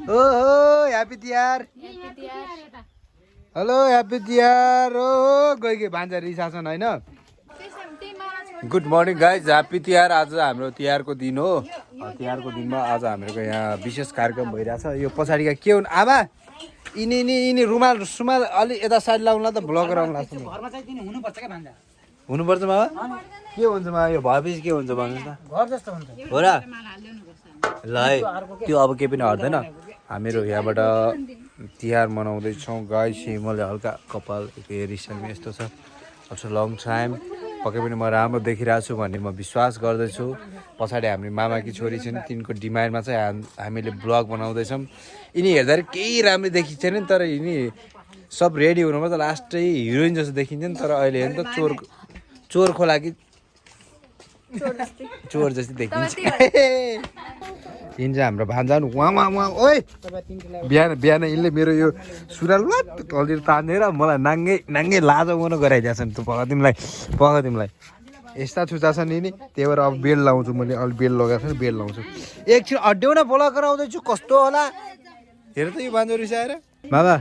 ओहो happy Tihar hello happy Tihar ओ गयो भान्जा रिसासन होइन good morning guys happy Tihar आज हाम्रो तिहारको दिन हो तिहारको दिनमा आज हाम्रो यहाँ विशेष कार्यक्रम भइरहेछ यो पछाडिका के हुन् आमा यिनी रुमाल सुमाल अलि यता साइड लाउनुलाई त ब्लगर आउनु लाग्छ हुनुपर्छ मामा के हुन्छ मामा यो भएपछि के हुन्छ भन्नु त हो र ल है त्यो अब केही पनि हट्दैन हामीहरू यहाँबाट तिहार मनाउँदैछौँ गाई सिमले हल्का कपाल हेयर स्टाइलमा यस्तो छ अल्सो लङ टाइम पक्कै पनि म राम्रो देखिरहेको छु भन्ने म विश्वास गर्दछु पछाडि हाम्रो मामाकी छोरी छिन् तिनको डिमान्डमा चाहिँ हामीले ब्लग बनाउँदैछौँ यिनी हेर्दाखेरि केही राम्रो देखिन्छ नि तर यिनी सब रेडी हुनुमा त लास्टै हिरोइन जस्तो देखिन्छ नि तर अहिले हेर्नु त चोरको लागि चोर जस्तै देखिन्छ यिन चाहिँ हाम्रो भान्जा उहाँ ओइ बिहान यिनले मेरो यो सुरुवाल तलतिर तानेर मलाई नाङ्गे लाजो उनो गराइदिएको छ नि पख तिमीलाई यस्ता छुचा छ नि त्यही भएर अब बेल्ट लाउँछु मैले अलि बेल्ट लगाएको छु बेल्ट लाउँछु एकछिन अड्ड्याउन बोला गराउँदैछु कस्तो होला हेर त यो भान्जो रिसाएर बाबा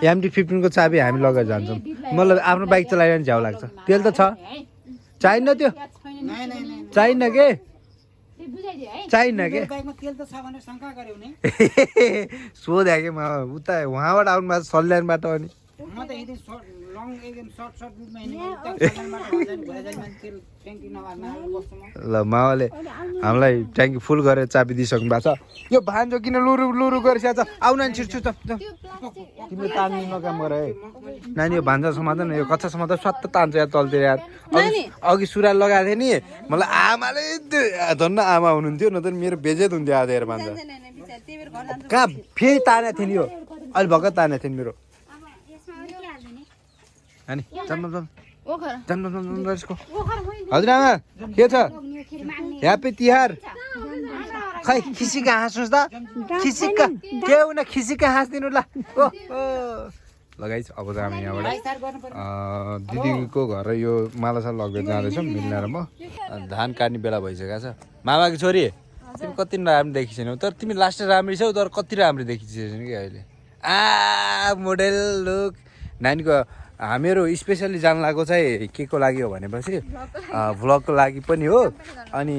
MT-15 को चाबी हामी लगेर जान्छौँ मलाई आफ्नो बाइक चलाएर झ्याउ लाग्छ तेल त छ चाहिन्न त्यो चाहिन्न के सोध्या कि उता उहाँबाट आउनु भएको सल्यानबाट अनि ल मावाले हामीलाई ट्याङ्की फुल गरेर चाबी दिइसक्नु भएको छ यो भान्जो किन लुरु गरिसकेको छ आउन नि छिर्छु त तिमीले तान्ने नकाम गर है नानी यो भान्जा समात न यो कच्चा समात स्वात्त तान्छ या तलतिर यार अघि सुरुवाल लगाएको थिएँ नि मलाई आमाले धन्न आमा हुनुहुन्थ्यो न त मेरो बेजेत हुन्थ्यो आज हेर भान्जा कहाँ फेरि तानेको थिएँ नि यो अहिले भर्खर तानेको थिएँ मेरो अनि हजुर आमा के छ ह्याप्पी तिहार खै खिसिका हाँस्नुहोस् त खिसिक्का के हुन खिसिक्का हाँस्दिनु ल लगाइछ अब त हामी यहाँबाट दिदीको घर यो मालासाल लगेर जाँदैछौँ मिल्ने र म धान काट्ने बेला भइसकेको छ मामाको छोरी तिमी कति राम्रो देखिछेनौ तर तिमी लास्ट राम्री छौ तर कति राम्रो देखिछेन कि अहिले मोडेल लुक नानीको हामीहरू स्पेसली जान लागेको चाहिँ के को लागि हो भनेपछि भ्लगको लागि पनि हो अनि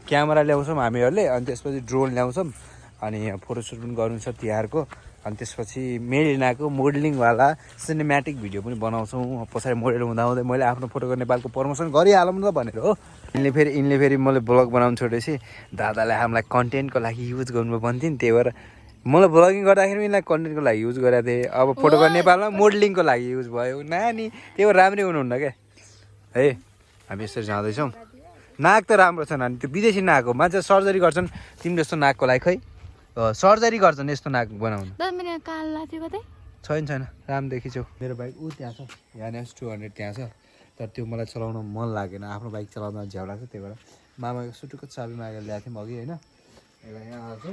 क्यामेरा ल्याउँछौँ हामीहरूले अनि त्यसपछि ड्रोन ल्याउँछौँ अनि फोटोसुट पनि गर्नु छ तिहारको अनि त्यसपछि मेलिनाको मोडलिङवाला सिनेमेटिक भिडियो पनि बनाउँछौँ पछाडि मोडल हुँदाहुँदै मैले आफ्नो फोटोको नेपालको प्रमोसन गरिहालौँ न भनेर हो यिनले फेरि मैले ब्लग बनाउनु छोडेपछि दादाले हामीलाई कन्टेन्टको लागि युज गर्नु भन्थ्यो नि त्यही भएर मलाई ब्लगिङ गर्दाखेरि यिनलाई कन्टेन्टको लागि युज गरेको थिएँ अब फोटोको नेपालमा मोडलिङको लागि युज भयो नानी त्यही भएर राम्रै हुनुहुन्न क्या है हामी यसरी जाँदैछौँ नाक त राम्रो छ नानी त्यो विदेशी नाक हो मान्छे सर्जरी गर्छन् तिमी जस्तो नाकको लागि खै सर्जरी गर्छन् यस्तो नाक बनाउनु छैन राम्रो देखिछौ मेरो बाइक त्यहाँ छ NS 200 त्यहाँ छ तर त्यो मलाई चलाउन मन लागेन आफ्नो बाइक चलाउन झ्याउ लाग्छ त्यही भएर मामाको सुटुको चाबी मागेर ल्याएको थियौँ अघि होइन यहाँ आएको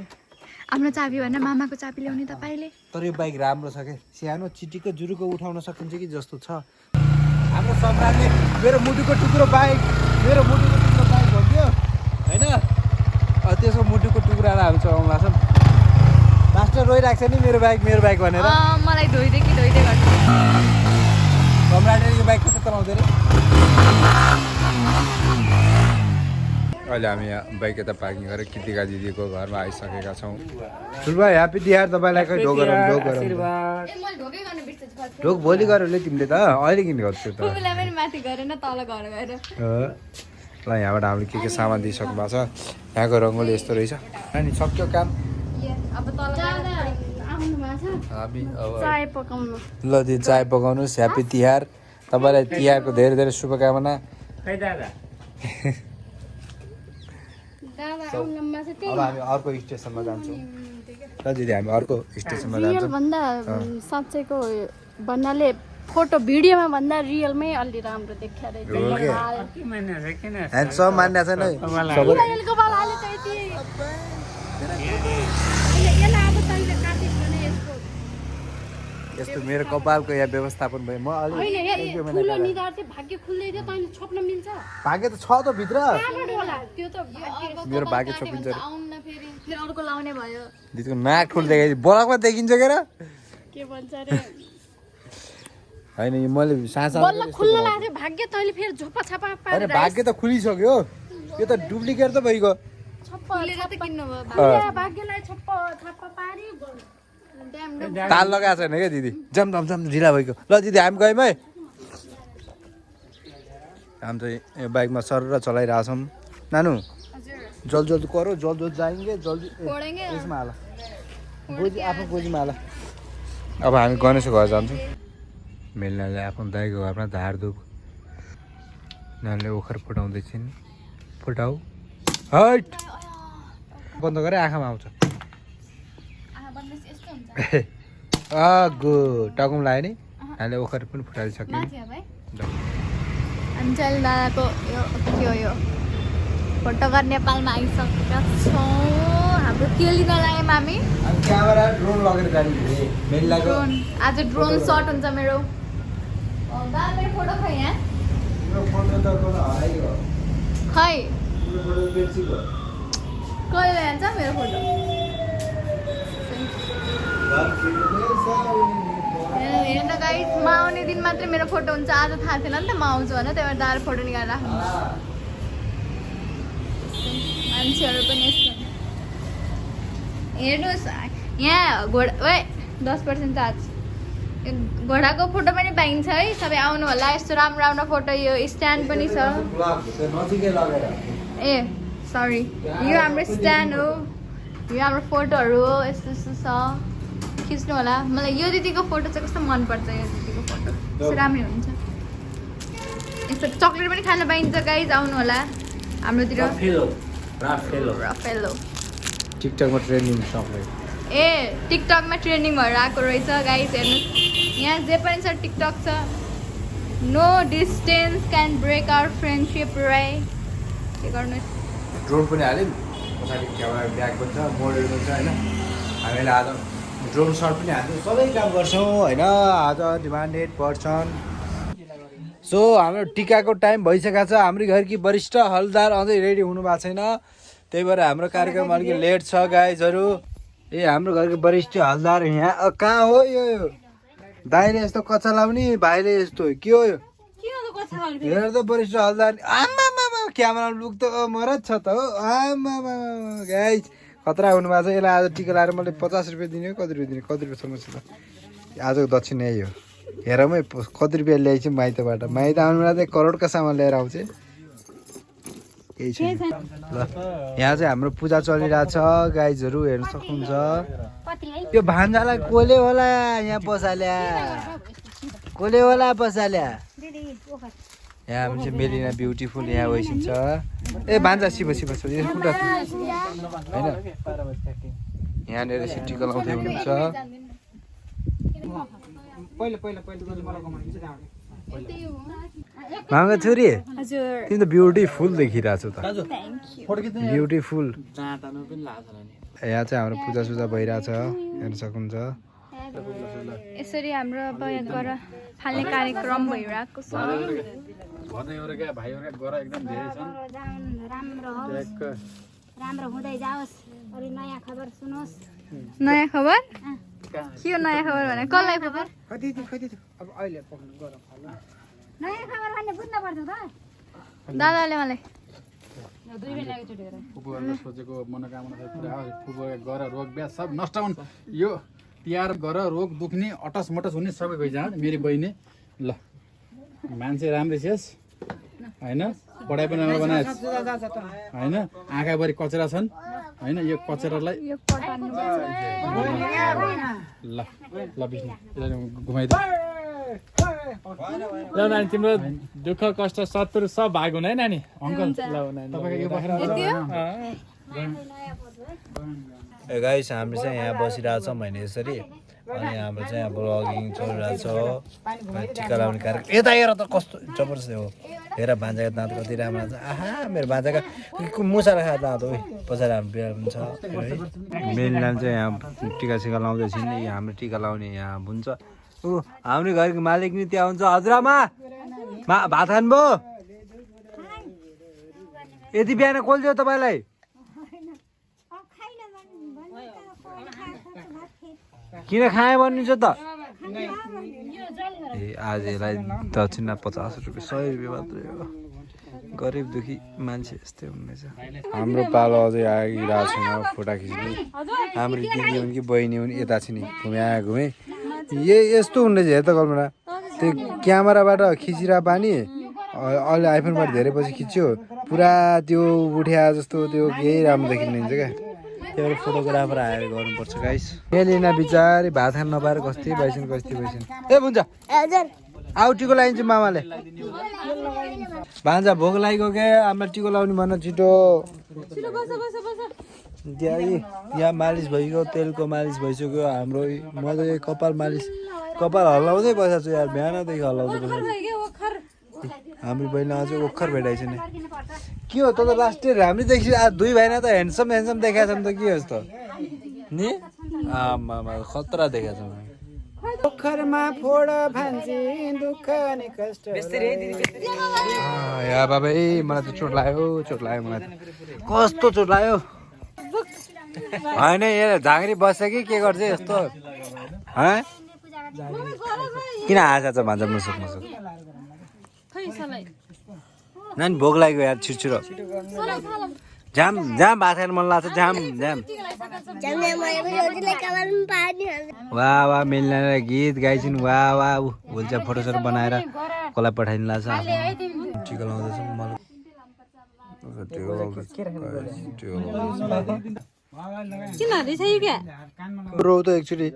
आफ्नो चाबी भन्दा मामाको चाबी ल्याउने तपाईँले तर यो बाइक राम्रो छ क्या सानो चिटीको जुरुको उठाउन सकिन्छ कि जस्तो छ हाम्रो सम्राटले मेरो मुटुको टुक्रो बाइक भन्थ्यो होइन त्यसको मुटुको टुक्रालाई हामी चलाउनु लाग्छ मास्टर रोइरहेको छ नि मेरो बाइक भनेर मलाई धोइदे गर्छ सम्राटले यो बाइक कसरी चलाउँदै अरे अहिले हामी यहाँ बाइक यता पार्किङ गरेर कृतिका दिदीको घरमा आइसकेका छौँ ठुल्बा ह्याप्पी तिहार तपाईँलाई खै ढोक भोलि गरौँ तिमीले त अहिले किन गर्छु त ल यहाँबाट हामीले के सामान दिइसक्नु भएको छ यहाँको रङ्गोली यस्तो रहेछ अनि सक्यो काम ल दिदी चाय पकाउनुहोस् ह्याप्पी तिहार तपाईँलाई तिहारको धेरै धेरै शुभकामना अब हामी अर्को स्टेसनमा जान्छौँ ल दिदी हामी अर्को स्टेसनमा जान्छौँ भन्दा साँच्चैको भन्नाले फोटो भिडियोमा भन्दा रियलमै अलि राम्रो देखिया ह्यान्डसम मान्ने छैन यस्तो मेरो कपालको यहाँ व्यवस्थापन भयो म भाग्य त छ त भित्र मेरो भाग्य छोपिन्छ फेरि अर्को लाउने भयो दिदीको नाक ठुल देखाइ बोलाकमा देखिन्छ के र के भन्छ अरे होइन यो मैले सासा बल्ल खुल्ला लाग्थ्यो भाग्य तैँले फेरि झोपा छापा अरे भाग्य त खुलिसक्यो यो त डुप्लिकेट त भइगयो छप्पा त किन्नु भयो भाग्यलाई छप्पा छापा पारी ताल लगाएको छैन क्या दिदी जम जम जम ढिला भइगयो ल दिदी हामी गयौँ है हामी चाहिँ यो बाइकमा सर चलाइरहेछौँ नानु जल्दी जल्दी करो जल्दी जल्दी जाएंगे जल्दी यसमा हाल गोजी आफ्नो गोजीमा हाल अब हामी गणेशको घर जान्छौँ मेलनाले आफ्नो दाइको घरमा धारधुप नानीले ओखर फुटाउँदैछिन् फुटाऊ हट बन्द गरे आँखामा आउँछ गो टाउकोमा लाग्यो नि हामीले ओखर पनि फुटाइसक्यौँ अन्चल दादाको यो फोटो घर नेपालमा आइसकेका छौँ हाम्रो के लिन लाग्यौँ हामी क्यामेरा ड्रोन लगेर जाने मेलनाको ड्रोन आज ड्रोन सट हुन्छ मेरो दादा मेरो फोटो खै यहाँ खै कसले ल्यान्छ मेरो फोटो हेर्नु त गाइस म आउने दिन मात्रै मेरो फोटो हुन्छ आज थाहा थिएन नि त म आउँछु भने त्यही भएर दादाले फोटो निकालेर राख्नु मान्छेहरू पनि यस्तो हेर्नुहोस् यहाँ घोडा ओए 10% चार्ज यो घोडाको फोटो पनि पाइन्छ है सबै आउनु होला यस्तो राम्रो राम्रो फोटो यो स्ट्यान्ड पनि छ ए सरी यो हाम्रो स्ट्यान्ड हो यो हाम्रो फोटोहरू हो यस्तो यस्तो छ खिच्नु होला मलाई यो दिदीको फोटो चाहिँ कस्तो मनपर्छ यो दिदीको फोटो कस्तो राम्रो हुन्छ यस्तो चक्लेट पनि खान पाइन्छ गाइज आउनु होला हाम्रोतिर राफेलो टिकटकमा ट्रेन्डिङ चक्लेट ए टिकटकमा ट्रेन्डिङ भएर आएको रहेछ गाइज हेर्नुहोस् यहाँ जे पनि छ टिकटक छ no distance can break our friendship right के गर्नुहोस् ड्रोन पनि हाल्यौँ पछाडि क्यामेरा ब्याग पनि छ मोडल पनि छ होइन हामीले आज ड्रोन सर्ट पनि हाल्छौँ सबै काम गर्छौँ होइन आज डिमान्डेड पर्सन सो हाम्रो टिकाको टाइम भइसकेको छ हाम्रो घरकी वरिष्ठ हलदार अझै रेडी हुनु भएको छैन त्यही भएर हाम्रो कार्यक्रम अलिकति लेट छ गाइजहरू ए हाम्रो घरको वरिष्ठ हलदार यहाँ कहाँ हो यो दाइले यस्तो कच्चा लाउने भाइले यस्तो के हो यो हेर त वरिष्ठ हलदार आमा क्यामेरा लुक त मरद छ त हो आमा गाइज खतरा हुनुभएको छ यसलाई आज टिका लाएर मैले 50 रुपियाँ दिने हो कति रुपियाँ समस्या त आजको दक्षिण यही हो हेरौँ है कति रुपियाँ ल्याइछु माइतबाट माइत आउनु बेला चाहिँ करोडको सामान लिएर आउँछ केही छैन ल यहाँ चाहिँ हाम्रो पूजा चलिरहेछ गाइजहरू हेर्न सक्नुहुन्छ यो भान्जालाई कसले होला यहाँ बसाल्या यहाँ हामी चाहिँ मेलिना ब्युटिफुल यहाँ बसिन्छ ए भान्जा शिव होइन यहाँनिर टिका लाउँदै हुनुहुन्छ मामा छोरी तिमी त ब्युटिफुल देखिरहेछौ त ब्युटिफुल यहाँ चाहिँ हाम्रो पूजा भइरहेछ हेर्न सक्नुहुन्छ यसरी हाम्रो बयगर फाल्ने कार्यक्रम भइरहेको छ राम्रो हुँदै जाओस् अरु नयाँ खबर सुनोस् नयाँ खबर के हो नयाँ खबर भने कसलाई खबर अब अहिले पक्नु गरम नयाँ खबर भन्ने बुझ्न पर्छ त दादाले मलाई फुपूहरूले सोचेको मनोकामना पुरा फुपू गर रोग ब्याज सब नष्ट हुन् यो तिहार गर रोग दुख्ने अटस मटस हुने सबै गइजान् मेरी बहिनी ल मान्छे राम्रै छेस होइन पढाइ पनि राम्रो बनाएछ होइन आँखाभरि कचरा छन् होइन यो कचरालाई ल ल बिस्नु घुमाइदियो ल नानी तिम्रो दुःख कष्ट सत्तुर सब भाग हुन है नानी अङ्कल गाइस हाम्रो चाहिँ यहाँ बसिरहेछौँ होइन यसरी अनि हाम्रो चाहिँ यहाँ ब्लगिङ चलिरहेछ टिका लाउने कार्यक्रम यता हेर त कस्तो जबरजस्त हो हेर भान्जाको दाँत कति राम्रो छ आहा मेरो भान्जाको मुसा राखेको दाँत हो पछाडि हाम्रो बिहा हुन्छ मेन नाम चाहिँ यहाँ टिका सिका लाउँदैछन् हाम्रो टिका लाउने यहाँ हुन्छ ऊ हाम्रो घरको मालिक नि त्यहाँ हुन्छ हजुरआमा भात खानुभयो यति बिहान कसले हो तपाईँलाई किन खाएँ भन्नुहुन्छ त ए आज यसलाई दक्षिणा 50 रुपियाँ 100 रुपियाँ मात्रै हो गरिब दुखी मान्छे यस्तै हुनेछ हाम्रो पालो अझै आइरहेको छैन फोटा खिच्नु हाम्रो दिदी हुन् कि बहिनी हुन् यता छ नि घुमे यस्तो हुने चाहिँ हेर त कल्पना त्यो क्यामेराबाट खिचिरहेको पानी अहिले आइफोनबाट धेरै पछि खिच्यो पुरा त्यो उठ्या जस्तो त्यो केही राम्रो देखिँदैन क्या त्यही भएर फोटोग्राफर आएर गर्नुपर्छ गाइस मेलिना बिचारी भात खान नपाएर कस्तै भइसन् ए हुन्छ आउ टिको लगाइदिन्छु मामाले भान्जा भोक लागेको क्या आमा टिको लाउने भन छिटो यहाँ मालिस भइगयो तेलको मालिस भइसक्यो हाम्रो मजाले कपाल हल्लाउँदै बसेको छु यार बिहानदेखि हल्लाउँदै बसेको हाम्रो बहिनी अझै ओखर भेटाइछ नि के हो त लास्ट इयर हामीले देखि 2 भाइना त ह्यान्डसम देखाएको छ नि त के हो त नि आमा खतरा देखाएको छ ओखरमा फोड भान्जी दुःख नि कष्ट या बाबा ए मलाई त चोट लाग्यो मलाई कस्तो चोट लाग्यो होइन यहाँ झाँक्री बस्छ कि के गर्छ यस्तो किन हाँसा छ भन्छ मुसुक नानी भोक लाग्यो यार छिटो जाम भात खानु मन लाग्छ जाम वाह मिल्ने गीत गाइछन् वाह भुल्छ फोटोसोटो बनाएर कसलाई पठाइदिनु लाग्छ टिका लाउँदैछ रो त एकचोटि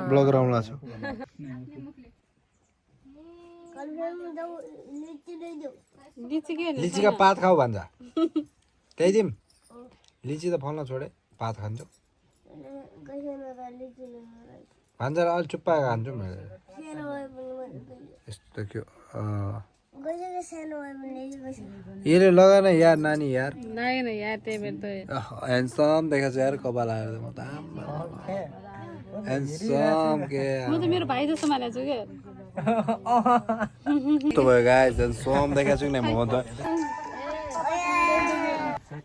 ब्लगर आउनु लाग्छ लिचीका पात खाऊ भन्छ त्यही दिम लिची त फल्न छोडे पात खान्छु भन्छ अलि चुप्पा खान्छु यस्तो के यसले लगाएन यार नानी यार ह्यान्डसम देखाएको छ यार कपाल आएर म त ह्यान्डसम के मेरो भाइ जस्तो मानेको छु के भयो गाइस ह्यान्डसम देखाएको छु नि म त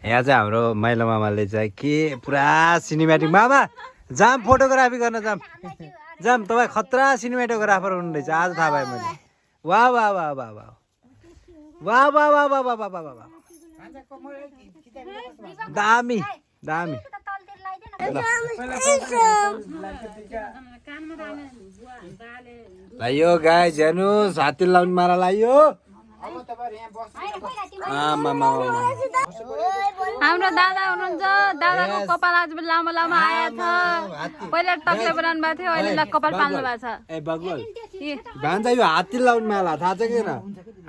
यहाँ चाहिँ हाम्रो माइला मामाले चाहिँ के पुरा सिनेमेटिक मामा जाम फोटोग्राफी गर्न जाम तपाईँ खतरा सिनेमेटोग्राफर हुनुहुँदैछ आज थाहा भयो मैले वाह दामी लायो गाइस हेर्नुहोस् हात्ती लाउने माला लायो हाम्रो दादा हुनुहुन्छ दादाको कपाल आज लामो आएको छ पहिला टक्ले बनाउनु भएको थियो अहिले कपाल पाल्नु भएको छ ए बगल भान्जा यो हात्ती लाउने माला थाहा छ किन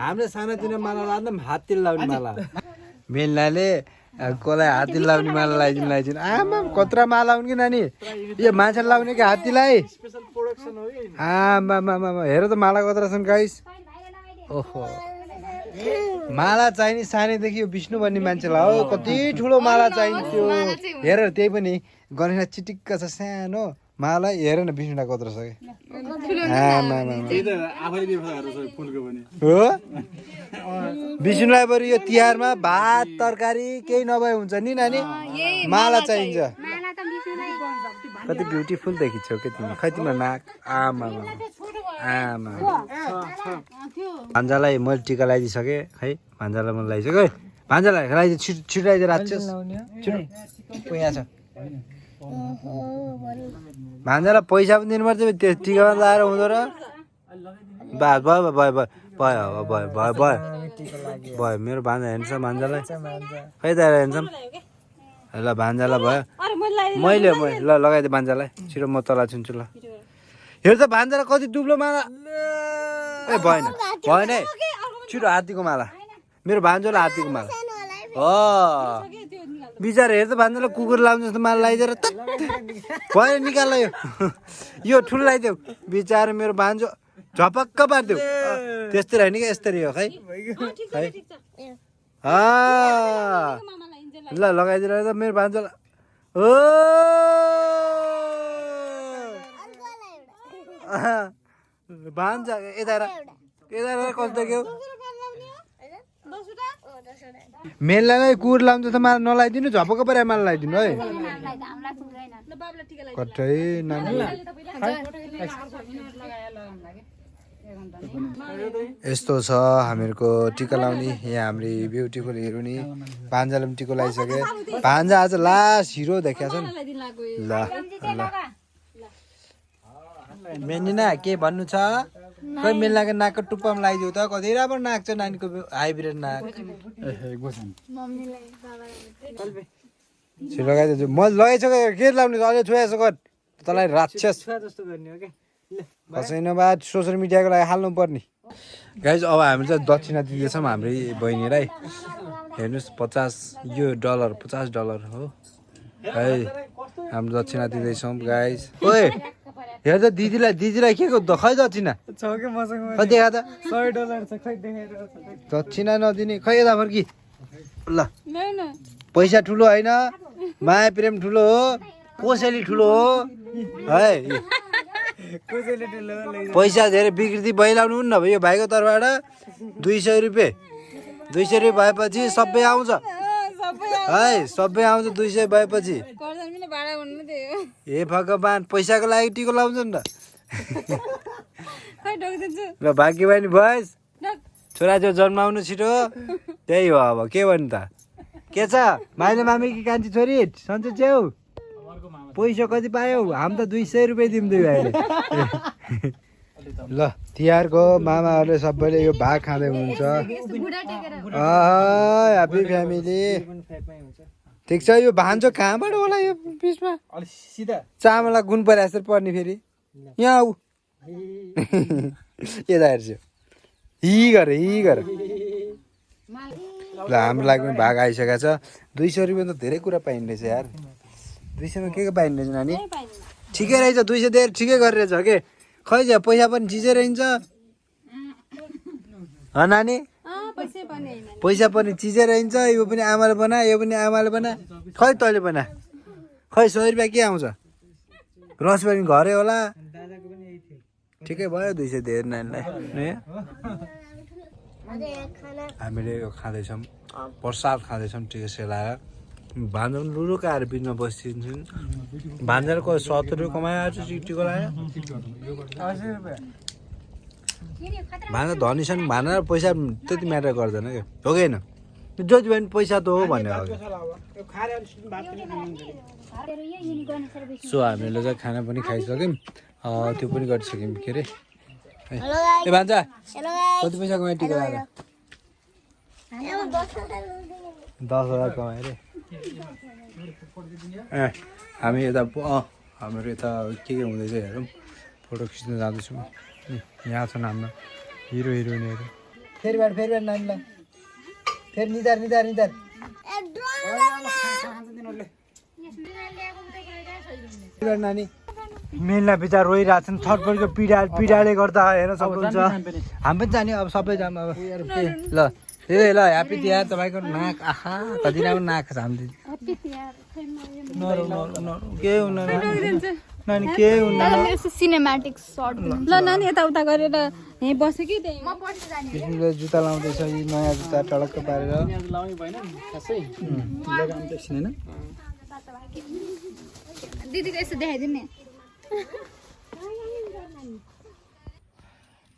हामीले सानोतिनो माला लाँदा हात्ती लाउने माला मेलनाले कसलाई हात्ती लाउने माला लगाइदिनु आमा कत्रा माला हुन् कि नानी यो मान्छे लाउने कि हात्तीलाई आमा हेर त माला कत्रा छन् गाइस ओहो माला चाहिने सानैदेखि विष्णु भन्ने मान्छेलाई हो कति ठुलो माला चाहिन्थ्यो हेर त्यही पनि गणेशलाई चिटिक्क छ सानो माला हेर न विष्णुलाई कत्रो छ हो विष्णुलाई बरु यो तिहारमा भात तरकारी केही नभए हुन्छ नि नानी माला चाहिन्छ कति ब्युटिफुल देखिन्छौ के तिमी खै तिम्रो नाक आमा भान्जालाई मैले टिका लगाइदिइसकेँ है भान्जालाई मैले लगाइसकेँ भान्जालाई लगाइदिए छिटो लगाइदिएर राख्छस् छिटो यहाँ छ भान्जालाई पैसा पनि दिनुपर्छ त्यो टिकामा लगाएर हुँदो र भयो मेरो भान्जा हेर्छ भान्जालाई खै त हेर्छ ल भान्जालाई भयो मैले ल लगाइदिएँ भान्जालाई छिटो म तल छुन्छु ल हेर त भान्जालाई कति दुब्लो माला ए भएन है छिटो हात्तीको माला मेरो भान्जालाई हात्तीको माला हो बिचरा हेर त भान्जालाई कुकुर लाउने जस्तो माला लगाइदिएर भएन निकाल यो ठुलो लगाइदेऊ बिचरा मेरो भान्जो झपक्क पारिदेऊ त्यस्तै होइन कि यस्तरी हो खै ल लगाइदिएर त मेरो भान्जालाई हो भान्जा यता कस्तो के मेललाई कुर लाउँछ त माल नलाइदिनु झपक्क परे माल लगाइदिनु है कतै नानी यस्तो छ हामीहरूको टिका लाउने यहाँ हाम्रो ब्युटिफुल हिरोनी भान्जाले पनि टिको लगाइसके भान्जा आज लास्ट हिरो देखाएको छ नि ल ल मेनिना के भन्नु छ खै मेलनाको नाकको टुप्पामा लगाइदिउ त कति राम्रो नाक छ नानीको हाइब्रिड नाक छिटो लगाइदिन्छु म लगाइसकेँ के लाउने अझै छोएछ गर तँलाई राक्षस कसैन बाद सोसियल मिडियाको लागि हाल्नु पर्ने गाइज अब हामी चाहिँ दक्षिणा दिँदैछौँ हाम्रै बहिनीलाई हेर्नुहोस् $50 हो है हाम्रो दक्षिणा दिँदैछौँ गाइज ओए हेर त दिदीलाई के को खै दक्षिणा खै देखा त दक्षिणा नदिने खै यता फर्की ल पैसा ठुलो होइन माया प्रेम ठुलो हो कोसेली ठुलो हो है पैसा धेरै विकृति भइलाउनु न भयो भाइको तर्फबाट 200 रुपियाँ भएपछि सबै आउँछ है सबै आउँछ 200 भएपछि ए भगवान् पैसाको लागि टिको लाउँछ नि त ल भाग्य बहिनी भएस छोरा जो जन्माउनु छिटो त्यही हो अब के भन्नु त के छ माइले मामी कि कान्छी छोरी सन्चै च्याउ पैसा कति पायौ हामी त 200 रुपियाँ दिउँदै भाइले ल तिहारको मामाहरूले सबैले यो भाग खाँदै हुनुहुन्छ ह्याप्पी फ्यामिली ठिक छ यो भान्जो कहाँबाट होला यो बिचमा चामललाई गुण परे जस्तो पर्ने फेरि यहाँ आऊ यता हेर्छु हि गर ल हाम्रो लागि पनि भाग आइसकेको छ 200 रुपियाँ त धेरै कुरा पाइँदैछ यार 200 मा के पाइँदैछ नानी ठिकै रहेछ 200 दिएर ठिकै गरिरहेछ के खै जा पैसा पनि चिजै रहन्छ नानी पैसा पनि चिजै रहन्छ यो पनि आमाले बना यो पनि आमाले बना खै तैँले बना खै 100 रुपियाँ के आउँछ रस पनि घरै होला ठिकै भयो 200 दिएर नानीलाई हामीले यो खाँदैछौँ प्रसाद खाँदैछौँ टिका सेलाएर भान्जा पनि लुरुक आएर बिचमा बसिदिन्छन् भान्जाले 70 रुपियाँ कमाएर टिको लगाएर भान्जा धनी छन् भान्जा पैसा त्यति म्याटर गर्दैन क्या हो कि होइन जति पनि पैसा त हो भन्ने हो सो हामीले चाहिँ खाना पनि खाइसक्यौँ त्यो पनि गरिसक्यौँ के अरे ए भान्जा कति पैसा कमायो टिका लगाएर 10,000 कमायो अरे हामी यता हाम्रो यता के हुँदैछ हेरौँ फोटो खिच्न जाँदैछौँ यहाँ छन् हाम्रो हिरो हिरोइनहरू फेरि नानीलाई फेरि निधार नानी मेलना बिचार रोइरहेको छन् छटपटको पीडाले गर्दा हेर्न सक्नुहुन्छ हामी पनि जाने अब सबै जाम अब ल ल ह्याप्पी तिहार तपाईँको नाक आहा कति राम्रो नाक छ हाम्रो के हुन नानी के हुन सिनेम्याटिक सर्ट ल नानी यता उता गरेर यही बस्यो कि त्यही जुत्ता लाउँदैछ यी नयाँ जुत्ता टलक्क पारेर दिदीको यसो देखाइदिनु नि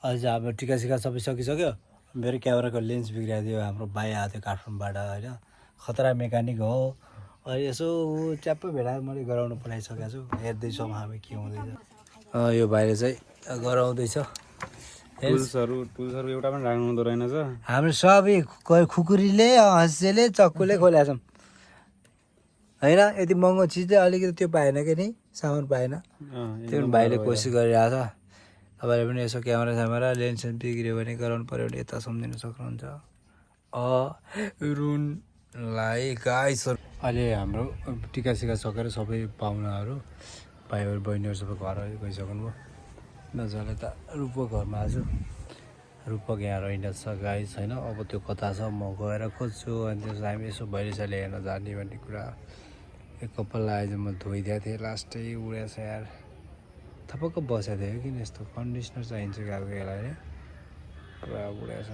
अझ अब टिका सिका सबै सकिसक्यो मेरो क्यामेराको लेन्स बिग्रिदियो हाम्रो भाइ आएको थियो काठमाडौँबाट होइन खतरा मेकानिक हो अहिले यसो च्याप्पै भेडाएर मैले गराउनु पठाइसकेको छु हेर्दैछौँ हामी के हुँदैछ यो भाइले चाहिँ गराउँदैछ टुल्सहरू एउटा पनि राख्नु हुँदो रहेनछ हाम्रो सबै खुकुरीले हँसियाले चक्कुले खोलेका छौँ होइन यति महँगो चिज चाहिँ अलिकति त्यो पाएन कि नि सामान पाएन त्यो पनि भाइले कोसिस गरिरहेको छ तपाईँले पनि यसो क्यामेरा लेन्स बिग्रियो भने गराउनु पऱ्यो भने यता सम्झिनु सक्नुहुन्छ रुनलाई गाइसहरू अहिले हाम्रो टिका सिका सकेर सबै पाहुनाहरू भाइहरू बहिनीहरू सबै घर गइसक्नु भयो नजाले त रूपक घरमा आज रूपक यहाँ रहेनछ गाइस होइन अब त्यो कता छ म गएर खोज्छु अनि त्यसो हामी यसो भैलेसाले हेर्न जाने भन्ने कुरा एक कपाल आएछ म धोइदिएको थिएँ लास्टै उडेछ यार थपक्क बसेको थियो किन यस्तो कन्डिसनर चाहिन्छ गाएको यसलाई पुरा उडेछ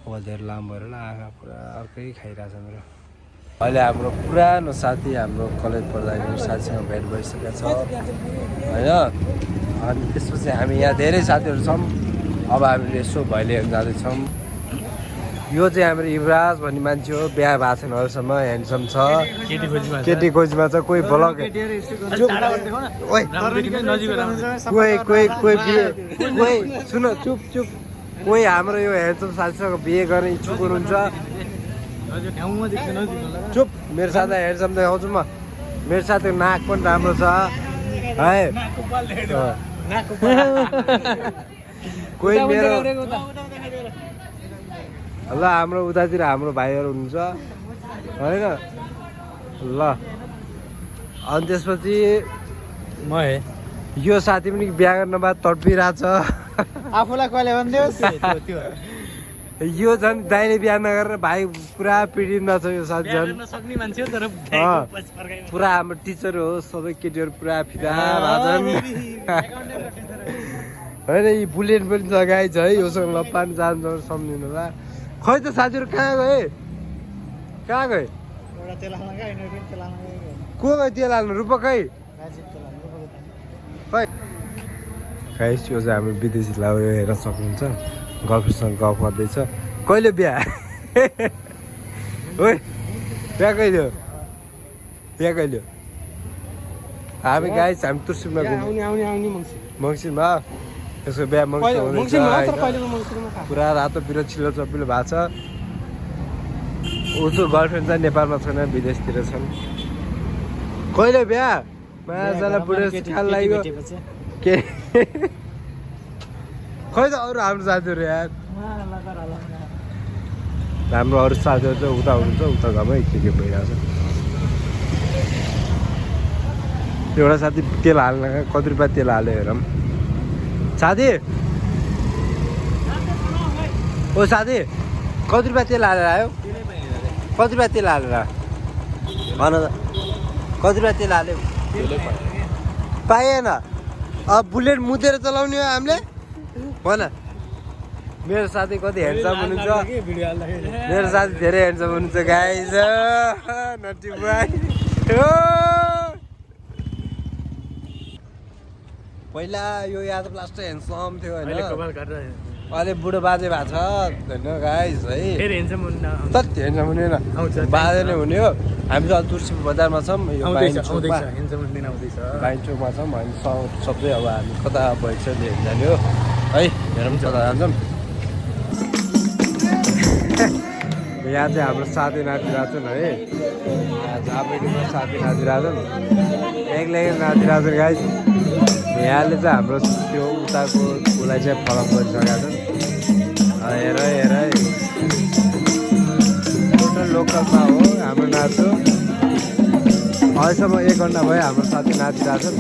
मोबाइल धेरै लामो भएर आँखा पुरा अर्कै खाइरहेछ मेरो अहिले हाम्रो पुरानो साथी हाम्रो कलेज पढ्दाखेरि साथीसँग भेट भइसकेको छ होइन अनि त्यसपछि हामी यहाँ धेरै साथीहरू छौँ अब हामीले यसो भैलिएर जाँदैछौँ यो चाहिँ हाम्रो युवराज भन्ने मान्छे हो बिहा भएको छैन अहिलेसम्म ह्यान्डसम छ केटी खोजीमा छ कोही ब्लग कोही सुन चुप चुप कोही हाम्रो यो ह्यान्डसम साथीसँग बिहे गर्ने इच्छुक हुनुहुन्छ चुप मेरो साथी ह्यान्डसम देखाउँछु म मेरो साथीको नाक पनि राम्रो छ है कोही मेरो ल हाम्रो उतातिर हाम्रो भाइहरू हुनुहुन्छ होइन ल अनि त्यसपछि म हे यो साथी पनि बिहा गर्न बाद तडपिरहेछ आफूलाई कहिले भन्दियोस् यो झन् दाइले बिहा नगरेर भाइ पुरा पिडिँदा छ यो साथी झन् पुरा हाम्रो टिचर हो सबै केटीहरू पुरा फिदा भाजन होइन यी बुलेट पनि जगाइ छ है योसँग लप्पान जान्छ सम्झिनु होला खै त साथीहरू कहाँ गए कहाँ गए को गयो तेल हाल्नु रूप खै खै खै यो चाहिँ हाम्रो विदेशीलाई उयो हेर्न सक्नुहुन्छ गर्लफ्रेन्डसँग गफ गर्दैछ कहिले बिहा ओ बिहा कहिले हो बिहा कहिले हो हामी गाइस हामी तुर्सिममा मङ्सिरमा त्यसको बिहा मङ्सिरमा पुरा रातो पिरो छिलो चपिलो भएको छ उसको गर्लफ्रेन्ड चाहिँ नेपालमा छैन विदेशतिर छन् कहिले बिहा माजालाई बुढो ख्याल लाग्यो के खै त अरू हाम्रो साथीहरू यार हाम्रो अरू साथीहरू चाहिँ उता हुनुहुन्छ उता घरमै के भइरहेछ एउटा साथी तेल हाल्न कति रुपियाँ तेल हाल्यो हेरौँ साथी ओ साथी कति रुपियाँ तेल हालेर आयो कति रुपियाँ तेल हालेर भन त कति रुपियाँ तेल हाल्यो पाएन अब बुलेट मुतेर चलाउने हो हामीले भन मेरो साथी कति ह्यान्डसम हुनुहुन्छ मेरो साथी धेरै ह्यान्डसम हुनुहुन्छ गाइस नटी भाइ पहिला यो यादव लास्ट ह्यान्डसम थियो होइन अहिले बुढो बाजे भएको छ होइन गाइस है ह्यान्डसम हुने न बाजे नै हुने हो हामी चाहिँ तुलसी बजारमा छौँ यो बाइन चोकमा छौँ हामी सबै अब हामी कता भइन्छ लिएर जाने हो है हेरौँ कता जान्छौँ यहाँ चाहिँ हाम्रो साथी नाति राछन् है झापैमा साथी नाति राछन् एक्लै नाति राछन् गाइस यहाँले चाहिँ हाम्रो त्यो उताको उसलाई चाहिँ फलो गरिसकेका छन् हेर हेर टोटल लोकलमा हो हाम्रो नाच्यो अहिलेसम्म 1 घन्टा भयो हाम्रो साथी नाचिरहेको छन्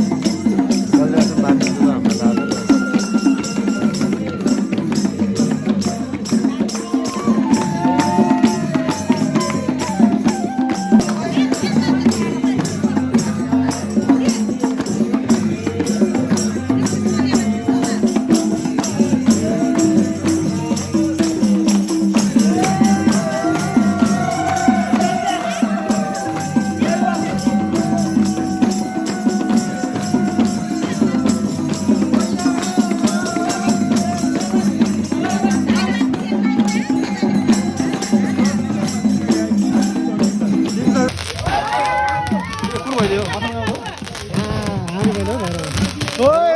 चलिरहेको बाटो हाम्रो नाच्यो ओए